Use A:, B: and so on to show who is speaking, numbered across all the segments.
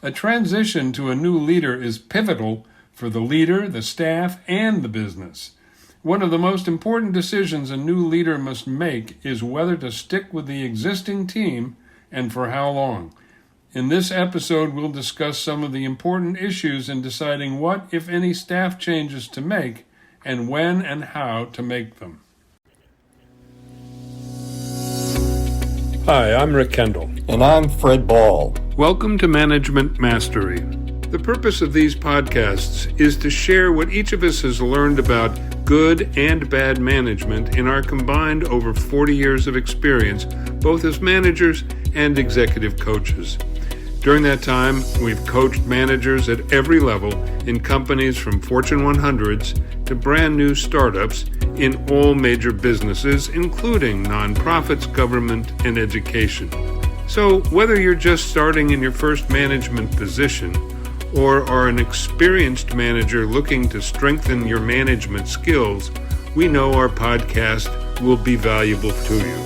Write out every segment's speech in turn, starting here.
A: A transition to a new leader is pivotal for the leader, the staff, and the business. One of the most important decisions a new leader must make is whether to stick with the existing team and for how long. In this episode, we'll discuss some of the important issues in deciding what, if any, staff changes to make and when and how to make them. Hi, I'm Rick Kendall.
B: And I'm Fred Ball.
A: Welcome to Management Mastery. The purpose of these podcasts is to share what each of us has learned about good and bad management in our combined over 40 years of experience, both as managers and executive coaches. During that time, we've coached managers at every level in companies from Fortune 100s to brand new startups in all major businesses, including nonprofits, government, and education. So whether you're just starting in your first management position or are an experienced manager looking to strengthen your management skills, we know our podcast will be valuable to you.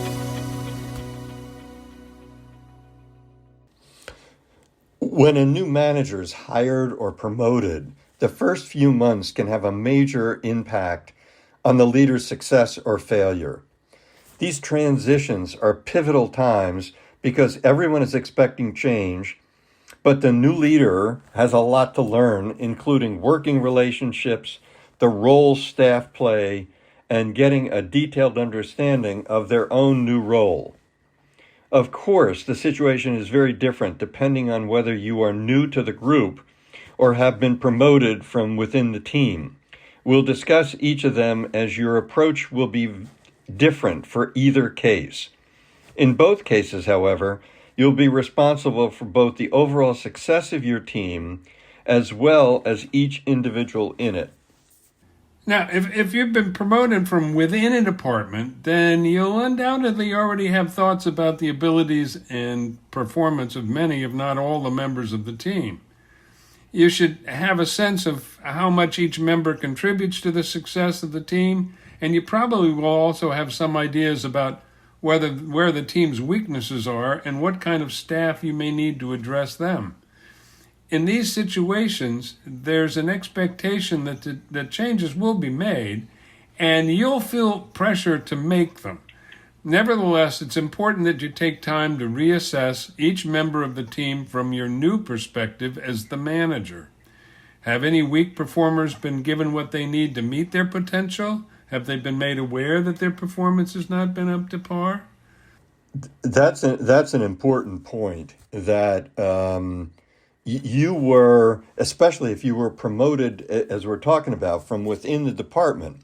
B: When a new manager is hired or promoted, the first few months can have a major impact on the leader's success or failure. These transitions are pivotal times because everyone is expecting change, but the new leader has a lot to learn, including working relationships, the role staff play, and getting a detailed understanding of their own new role. Of course, the situation is very different depending on whether you are new to the group or have been promoted from within the team. We'll discuss each of them as your approach will be different for either case. In both cases, however, you'll be responsible for both the overall success of your team as well as each individual in it.
A: Now, if you've been promoted from within a department, then you'll undoubtedly already have thoughts about the abilities and performance of many, if not all, the members of the team. You should have a sense of how much each member contributes to the success of the team, and you probably will also have some ideas about where the team's weaknesses are and what kind of staff you may need to address them. In these situations, there's an expectation that changes will be made, and you'll feel pressure to make them. Nevertheless, it's important that you take time to reassess each member of the team from your new perspective as the manager. Have any weak performers been given what they need to meet their potential? Have they been made aware that their performance has not been up to par?
B: That's an important point, that you were, especially if you were promoted, as we're talking about, from within the department,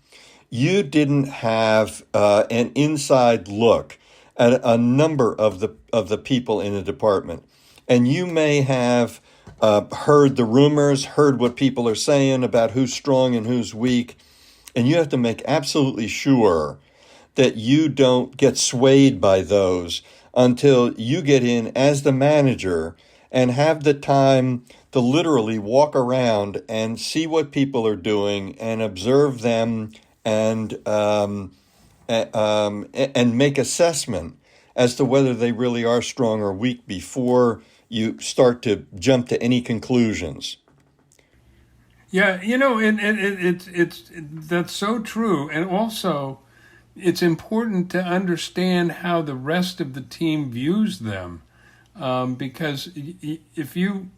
B: you didn't have an inside look at a number of the people in the department. And you may have heard the rumors, heard what people are saying about who's strong and who's weak. And you have to make absolutely sure that you don't get swayed by those until you get in as the manager and have the time to literally walk around and see what people are doing and observe them and make assessment as to whether they really are strong or weak before you start to jump to any conclusions.
A: Yeah, it's that's so true. And also, it's important to understand how the rest of the team views them. Because if you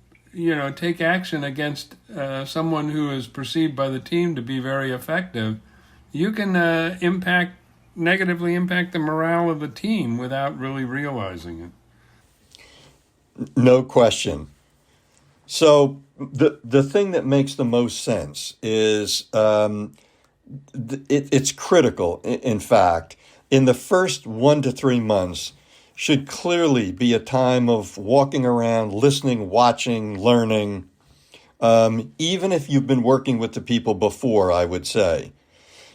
A: take action against someone who is perceived by the team to be very effective, you can negatively impact the morale of the team without really realizing it.
B: No question. So the thing that makes the most sense is it's critical, in fact, in the first 1 to 3 months should clearly be a time of walking around, listening, watching, learning, even if you've been working with the people before, I would say.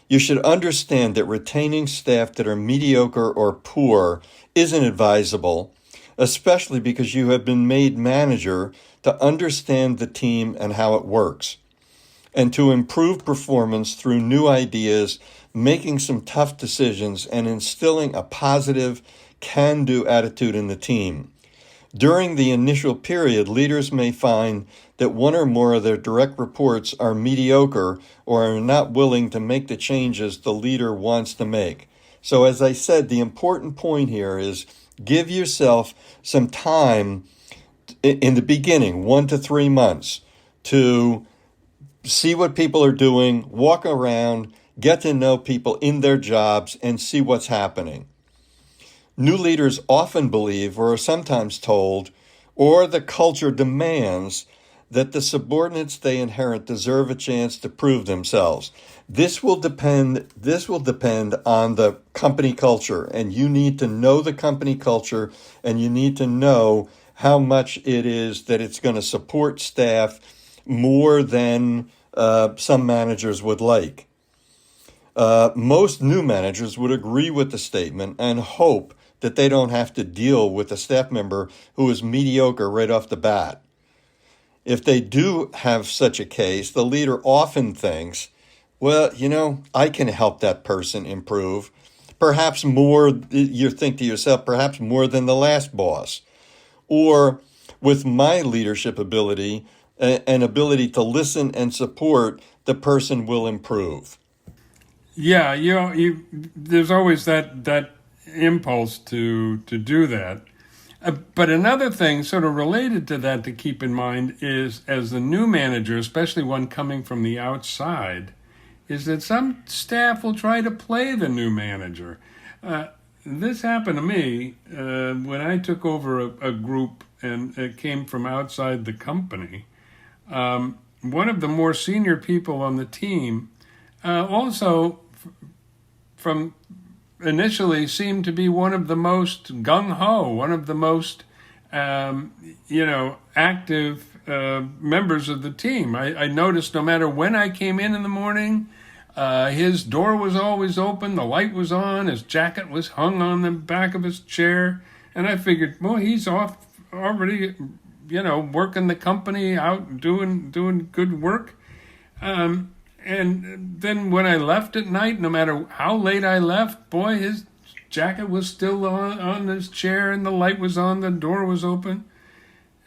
B: You should understand that retaining staff that are mediocre or poor isn't advisable, especially because you have been made manager to understand the team and how it works, and to improve performance through new ideas, making some tough decisions, and instilling a positive can-do attitude in the team. During the initial period, leaders may find that one or more of their direct reports are mediocre or are not willing to make the changes the leader wants to make. So, as I said, the important point here is give yourself some time in the beginning, 1 to 3 months, to see what people are doing, walk around, get to know people in their jobs, and see what's happening. New leaders often believe, or are sometimes told, or the culture demands, that the subordinates they inherit deserve a chance to prove themselves. This will depend on the company culture, and you need to know the company culture, and you need to know how much it is that it's going to support staff more than some managers would like. Most new managers would agree with the statement and hope that they don't have to deal with a staff member who is mediocre right off the bat. If they do have such a case, the leader often thinks, well, I can help that person improve. Perhaps more, you think to yourself, perhaps more than the last boss. Or with my leadership ability and ability to listen and support, the person will improve.
A: Yeah, there's always that impulse to do that. But another thing sort of related to that to keep in mind is, as the new manager, especially one coming from the outside, is that some staff will try to play the new manager. This happened to me when I took over a group and it came from outside the company. One of the more senior people on the team also from initially seemed to be one of the most gung-ho, one of the most, active members of the team. I noticed no matter when I came in the morning, his door was always open, the light was on, his jacket was hung on the back of his chair, and I figured, well, he's off already, working the company out, doing good work. And then when I left at night, no matter how late I left, boy, his jacket was still on his chair and the light was on, the door was open.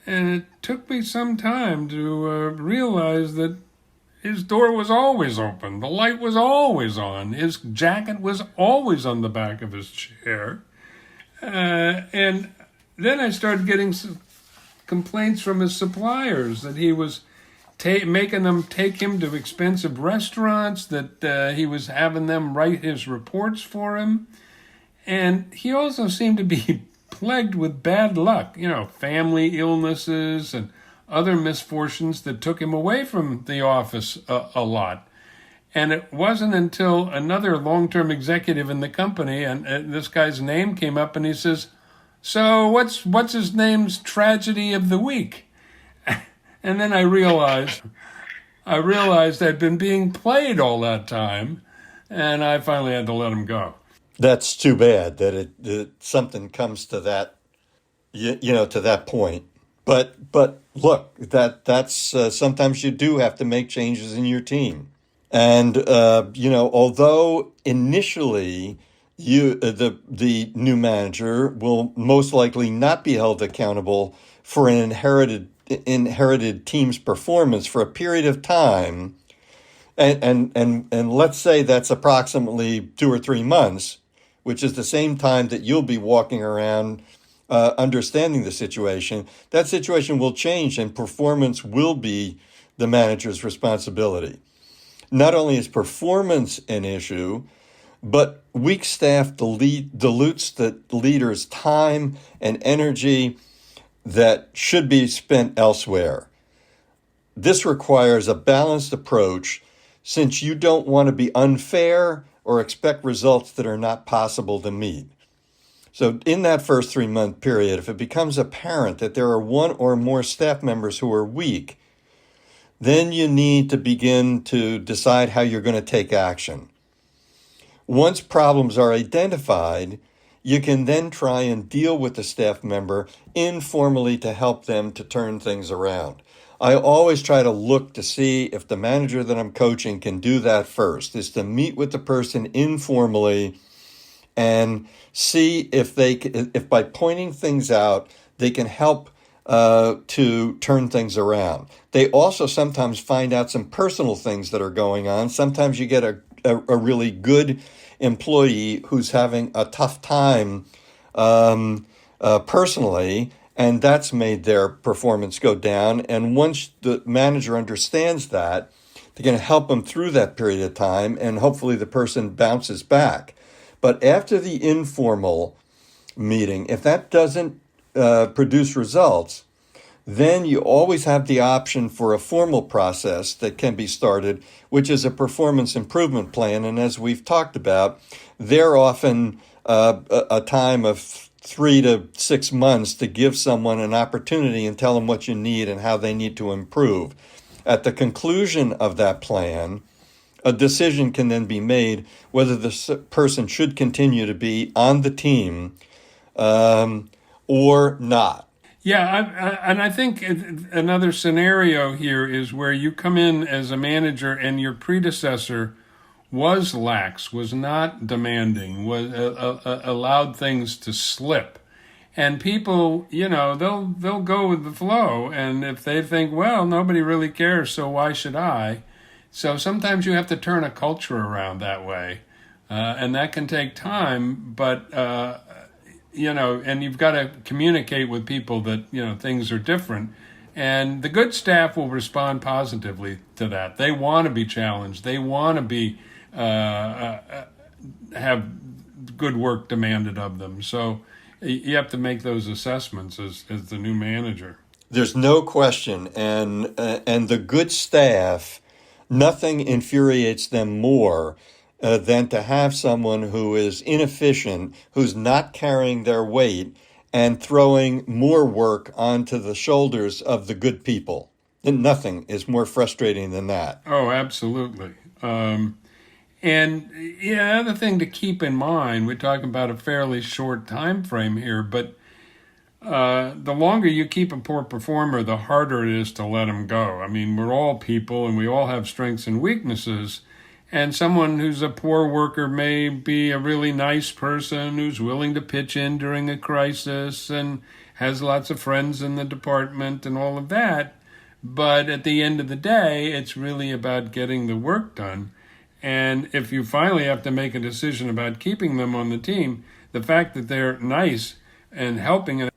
A: And it took me some time to realize that his door was always open, the light was always on, his jacket was always on the back of his chair. And then I started getting complaints from his suppliers that he was making them take him to expensive restaurants, that he was having them write his reports for him. And he also seemed to be plagued with bad luck, family illnesses and other misfortunes that took him away from the office a lot. And it wasn't until another long-term executive in the company, and this guy's name came up, and he says, so what's his name's tragedy of the week? And then I realized I'd been being played all that time, and I finally had to let him go.
B: That's too bad that something comes to that, to that point. But look, that's sometimes you do have to make changes in your team, and although initially the new manager will most likely not be held accountable for an inherited team's performance for a period of time, and let's say that's approximately 2 or 3 months, which is the same time that you'll be walking around understanding the situation, that situation will change and performance will be the manager's responsibility. Not only is performance an issue, but weak staff dilutes the leader's time and energy that should be spent elsewhere. This requires a balanced approach, since you don't want to be unfair or expect results that are not possible to meet. So in that first 3-month period, if it becomes apparent that there are one or more staff members who are weak, then you need to begin to decide how you're going to take action. Once problems are identified, you can then try and deal with the staff member informally to help them to turn things around. I always try to look to see if the manager that I'm coaching can do that first, is to meet with the person informally and see if by pointing things out they can help to turn things around. They also sometimes find out some personal things that are going on. Sometimes you get a really good employee who's having a tough time personally, and that's made their performance go down. And once the manager understands that, they're going to help them through that period of time, and hopefully the person bounces back. But after the informal meeting, if that doesn't produce results, then you always have the option for a formal process that can be started, which is a performance improvement plan. And as we've talked about, they're often a time of 3 to 6 months to give someone an opportunity and tell them what you need and how they need to improve. At the conclusion of that plan, a decision can then be made whether the person should continue to be on the team or not.
A: Yeah, and I think another scenario here is where you come in as a manager and your predecessor was lax, was not demanding, was allowed things to slip. And people, they'll go with the flow. And if they think, well, nobody really cares, so why should I? So sometimes you have to turn a culture around that way. And that can take time, but and you've got to communicate with people that, things are different. And the good staff will respond positively to that. They want to be challenged. They want to be have good work demanded of them. So you have to make those assessments as the new manager.
B: There's no question. And the good staff, nothing infuriates them more than to have someone who is inefficient, who's not carrying their weight, and throwing more work onto the shoulders of the good people. And nothing is more frustrating than that.
A: Oh, absolutely. And the other thing to keep in mind, we're talking about a fairly short time frame here, but the longer you keep a poor performer, the harder it is to let them go. I mean, we're all people and we all have strengths and weaknesses. And someone who's a poor worker may be a really nice person who's willing to pitch in during a crisis and has lots of friends in the department and all of that. But at the end of the day, it's really about getting the work done. And if you finally have to make a decision about keeping them on the team, the fact that they're nice and helping.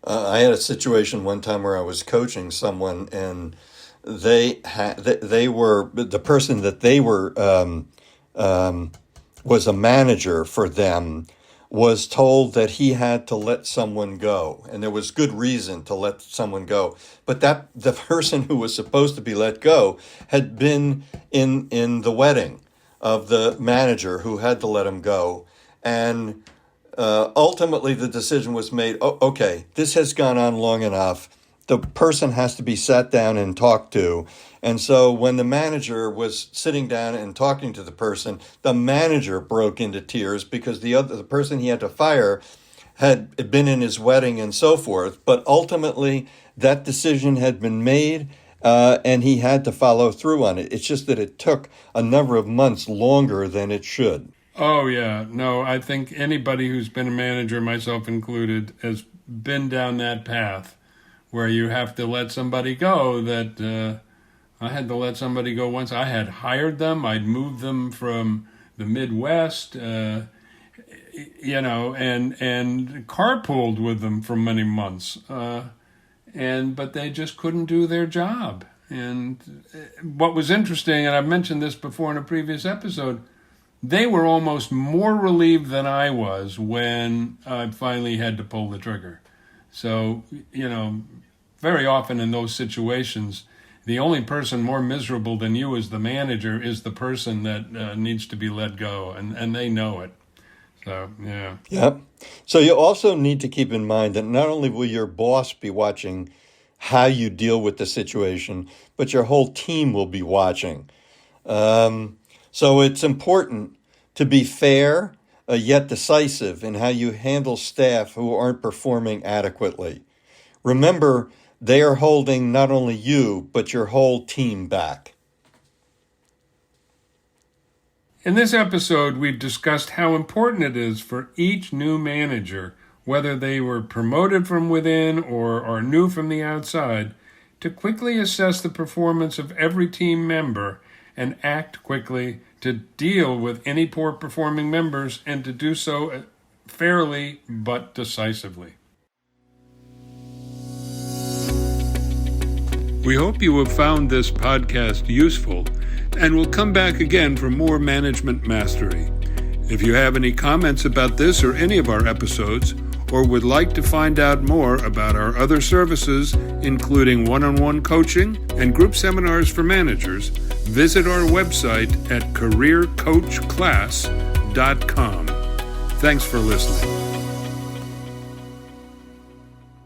B: I had a situation one time where I was coaching someone, and they were the person that they were was a manager for them, was told that he had to let someone go, and there was good reason to let someone go. But that the person who was supposed to be let go had been in the wedding of the manager who had to let him go, and ultimately the decision was made. Oh, okay, this has gone on long enough. The person has to be sat down and talked to. And so when the manager was sitting down and talking to the person, the manager broke into tears because the person he had to fire had been in his wedding and so forth. But ultimately, that decision had been made, and he had to follow through on it. It's just that it took a number of months longer than it should.
A: Oh, yeah. No, I think anybody who's been a manager, myself included, has been down that path where you have to let somebody go. That I had to let somebody go once. I had hired them. I'd moved them from the Midwest, and carpooled with them for many months. But they just couldn't do their job. And what was interesting, and I've mentioned this before in a previous episode, they were almost more relieved than I was when I finally had to pull the trigger. So, very often in those situations, the only person more miserable than you as the manager is the person that needs to be let go, and they know it. So, yeah.
B: Yep. So you also need to keep in mind that not only will your boss be watching how you deal with the situation, but your whole team will be watching. So it's important to be fair, yet decisive in how you handle staff who aren't performing adequately. Remember, they are holding not only you, but your whole team back.
A: In this episode, we've discussed how important it is for each new manager, whether they were promoted from within or are new from the outside, to quickly assess the performance of every team member and act quickly to deal with any poor performing members and to do so fairly but decisively. We hope you have found this podcast useful and will come back again for more management mastery. If you have any comments about this or any of our episodes, or would like to find out more about our other services, including one-on-one coaching and group seminars for managers, visit our website at careercoachclass.com. Thanks for listening.